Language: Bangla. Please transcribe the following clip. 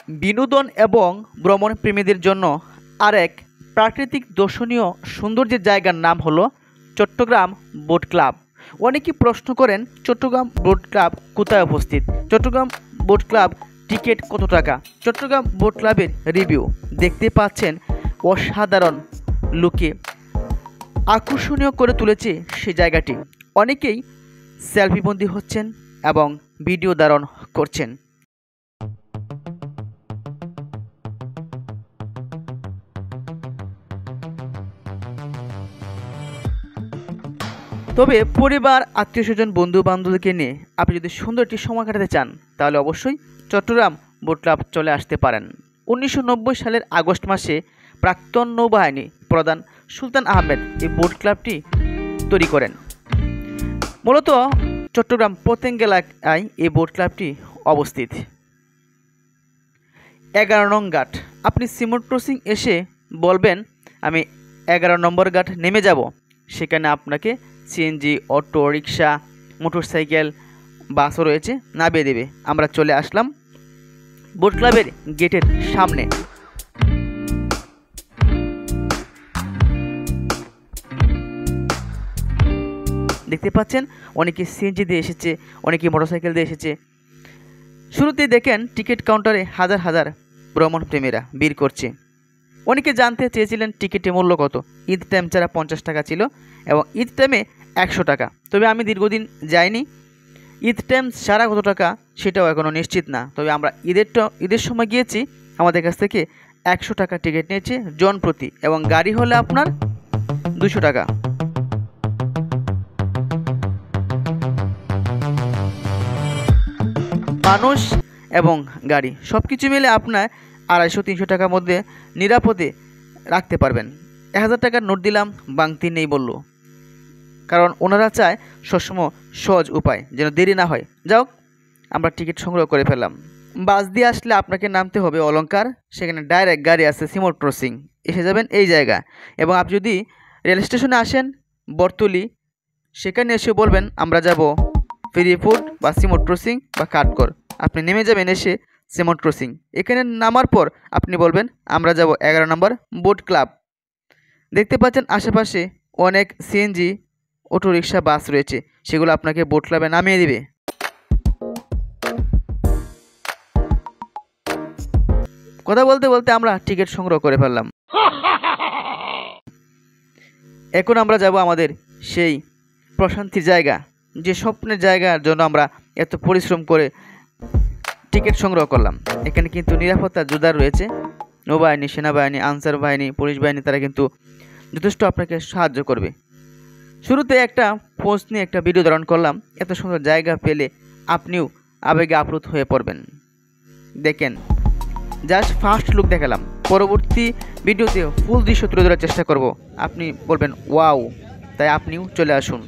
বিনোদন এবং ভ্রমণ প্রেমীদের জন্য আরেক প্রাকৃতিক দর্শনীয় সৌন্দর্যের জায়গার নাম হলো চট্টগ্রাম বোট ক্লাব। অনেকেই প্রশ্ন করেন চট্টগ্রাম বোট ক্লাব কোথায় অবস্থিত, চট্টগ্রাম বোট ক্লাব টিকিট কত টাকা। চট্টগ্রাম বোট ক্লাবের রিভিউ দেখতে পাচ্ছেন, অসাধারণ লুকে আকর্ষণীয় করে তুলেছে সেই জায়গাটি। অনেকেই সেলফিবন্দি হচ্ছেন এবং ভিডিও ধারণ করছেন। তবে পরিবার, আত্মীয় স্বজন, বন্ধু বান্ধবদেরকে নিয়ে আপনি যদি সুন্দর একটি সময় কাটাতে চান তাহলে অবশ্যই চট্টগ্রাম বোট ক্লাব চলে আসতে পারেন। 1990 সালের আগস্ট মাসে প্রাক্তন নৌবাহিনী প্রধান সুলতান আহমেদ এই বোট ক্লাবটি তৈরি করেন। মূলত চট্টগ্রাম পতেঙ্গা এলাকায় এই বোট ক্লাবটি অবস্থিত। 11 নং ঘাট, আপনি সিমোট ক্রসিং এসে বলবেন আমি 11 নম্বর ঘাট নেমে যাব, সেখানে আপনাকে সিএনজি, অটো রিক্সা, মোটরসাইকেল, বাসও রয়েছে, নামিয়ে দেবে। আমরা চলে আসলাম বোট ক্লাবের গেটের সামনে। দেখতে পাচ্ছেন অনেকে সিএনজি দিয়ে এসেছে, অনেকে মোটরসাইকেল দিয়ে এসেছে। শুরুতেই দেখেন টিকিট কাউন্টারে হাজার হাজার ভ্রমণ প্রেমীরা ভিড় করছে। অনেকে জানতে চেয়েছিলেন টিকিটের মূল্য কত। ঈদ টাইম ছাড়া 50 টাকা ছিল এবং ঈদ টাইমে 100 টাকা। তবে আমি দীর্ঘদিন যাইনি, ঈদ টাইম ছাড়া কত টাকা সেটাও এখনও নিশ্চিত না। তবে আমরা ঈদের সময় গিয়েছি, আমাদের কাছ থেকে 100 টাকা টিকিট নিয়েছে জন প্রতি, এবং গাড়ি হলে আপনার 200 টাকা। মানুষ এবং গাড়ি সব কিছু মিলে আপনার 250-300 টাকার মধ্যে নিরাপদে রাখতে পারবেন। 1000 টাকার নোট দিলাম, বাংতি নেই বলল, কারণ ওনারা চায় সবসময় সহজ উপায়, যেন দেরি না হয়। যাও, আমরা টিকিট সংগ্রহ করে ফেললাম। বাস দিয়ে আসলে আপনাকে নামতে হবে অলঙ্কার, সেখানে ডাইরেক্ট গাড়ি আছে সিমোট ক্রসিং, এসে যাবেন এই জায়গায়। এবং আপনি যদি রেল স্টেশনে আসেন বরতলি, সেখানে এসে বলবেন আমরা যাব ফেরিফুড বা সিমোট ক্রসিং বা কাঠগড়, আপনি নেমে যাবেন এসে সিমোট ক্রসিং। এখানে নামার পর আপনি বলবেন আমরা যাব 11 নম্বর বোট ক্লাব। দেখতে পাচ্ছেন আশেপাশে অনেক সিএনজি, অটো রিক্সা, বাস রয়েছে, সেগুলো আপনাকে বোট ক্লাবে নামিয়ে দিবে। কথা বলতে বলতে আমরা টিকিট সংগ্রহ করে ফেললাম। এখন আমরা যাব আমাদের সেই প্রশান্তির জায়গা, যে স্বপ্নের জায়গার জন্য আমরা এত পরিশ্রম করে টিকিট সংগ্রহ করলাম। এখানে কিন্তু নিরাপত্তা যোদ্ধা রয়েছে, নৌবাহিনী, সেনাবাহিনী, আনসার বাহিনী, পুলিশ বাহিনী, তারা কিন্তু যথেষ্ট আপনাকে সাহায্য করবে। শুরুতে একটা পোস্ট নিয়ে একটা ভিডিও ধারণ করলাম, এত সুন্দর জায়গা পেলে আপনিও আবেগে আপ্লুত হয়ে পড়বেন। দেখেন, জাস্ট ফার্স্ট লুক দেখালাম, পরবর্তী ভিডিওতে ফুল দৃশ্য তুলে ধরার চেষ্টা করব, আপনি বলবেন ওয়াও। তাই আপনিও চলে আসুন।